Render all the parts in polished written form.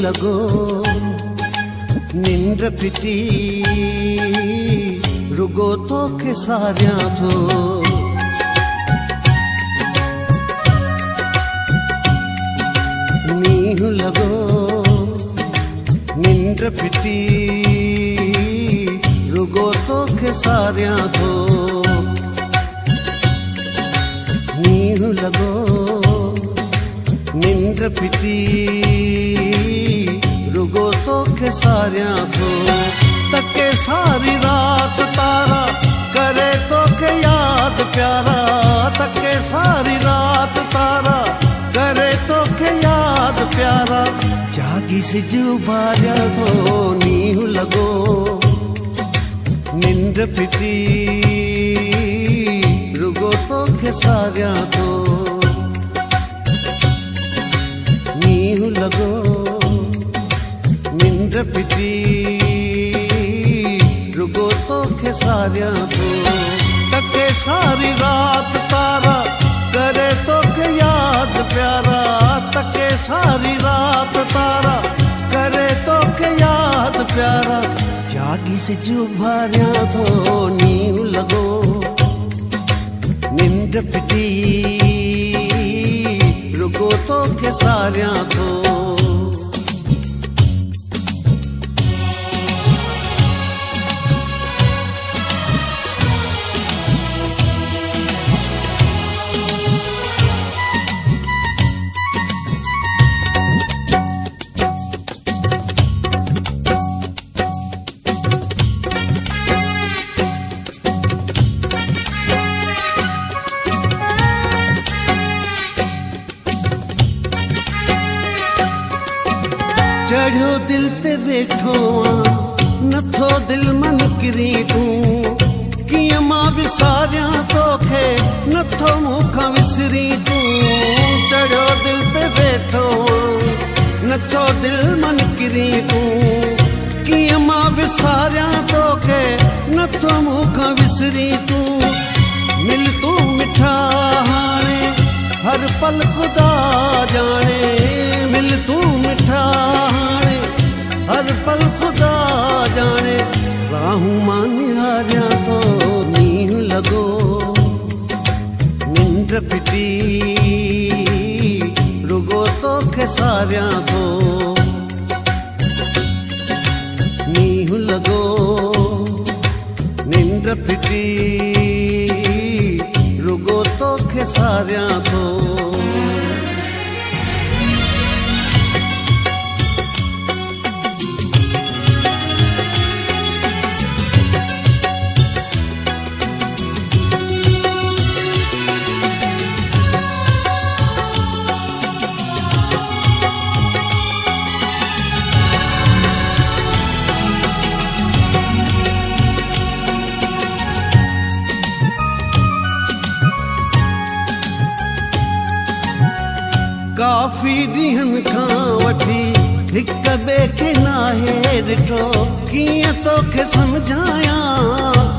लगो निंद्र पिटी रुगो तो के सारिया थो नीहू लगो निंद्र पिटी रुगो तो के सारिया थो नीहू लगो निंद्र पिटी रुगो तो के सारिया थो तके सारी रात तारा करे तो के याद प्यारा तके सारी रात तारा करे तो के याद प्यारा जागी सिजु बारिया थो नीहू लगो निंद्र पिटी रुगो तो के सारिया थो नीहू लगो निंद्र पिटी रुगो तो के सारिया थो तके सारी रात तारा करे तो के याद प्यारा तके सारी रात तारा करे तो के याद प्यारा जागी से जो भारिया थो नीहू लगो निंद्र पिटी रुगो तो के सारिया थो चढ़ो दिल ते बैठो नथो दिल मन किरी तू किया मां विसारिया तोखे नथो मुखा विसरी तू चढ़ो दिल ते बैठो नथो दिल मन किरी तू किया मां विसारिया तोखे नथो मुखा विसरी तू मिल तू मिठा हाणे हर पल खुदा जाने मिल तू मिठा हाणे हर पल खुदा जाने राहू मां निहारिया तो नीहू लगो निंद्र पिटी रुगो तो के सारिया थो नीहू लगो निंद्र पिटी रुगो तो के सारिया थो काफ़ी ॾींहंनि खां वठी हिक ॿिए खे नाहे ॾिठो कीअं तोखे सम्झायां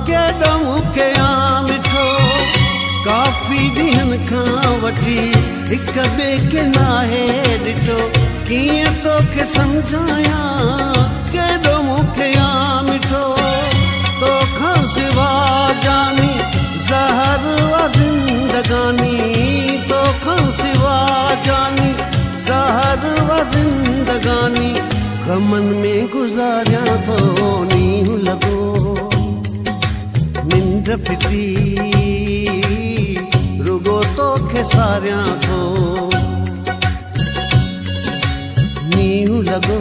केॾो मूंखे आ मिठो काफ़ी ॾींहंनि खां वठी हिक ॿिए खे नाहे ॾिठो कीअं तोखे सम्झायां केॾो मूंखे आ मिठो तोखां सिवा जानी ज़हर वा ज़िंदगानी तोखां सिवा जानी ज़हर वा ज़िंदगानी गमन में गुज़ारिया थो नीहू लगो निंद्र पिटी रुगो तो के सारिया थो नीहू लगो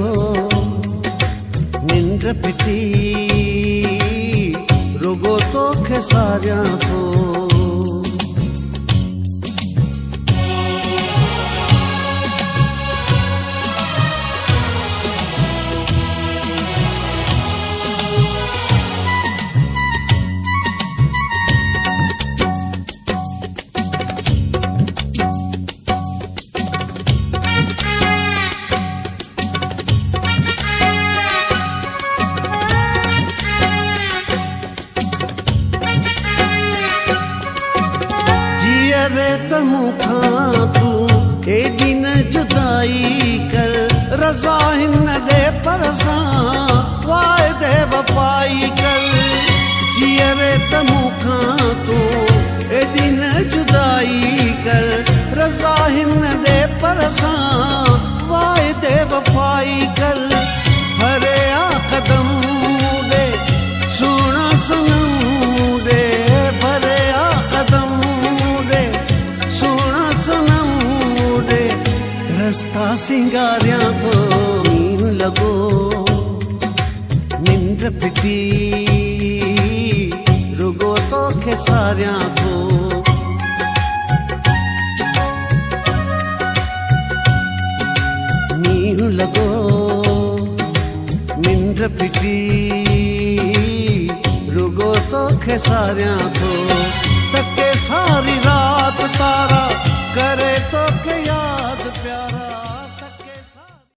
निंद्र पिटी रुगो तो के सारिया थो रे तमू खां तू एडी न जुदाई कर रज़ा हिन ॾे पर सां वाइदे वफ़ाई कर जीअरे त मूंखां तूं एॾी न जुदाई कर रज़ा हिन ॾे पर सां वाइदे वफ़ाई कर भरे आ कदम ॾे सोना सनम ॾे भरे आ कदम ॾे सोना सनम ॾे रस्ता सिंगारियां थो मींहुं लॻो निंड फिटी रुगो तोखे सारियां थो मींहुं लॻो निंड फिटी रुगो तोखे सारियां थो तके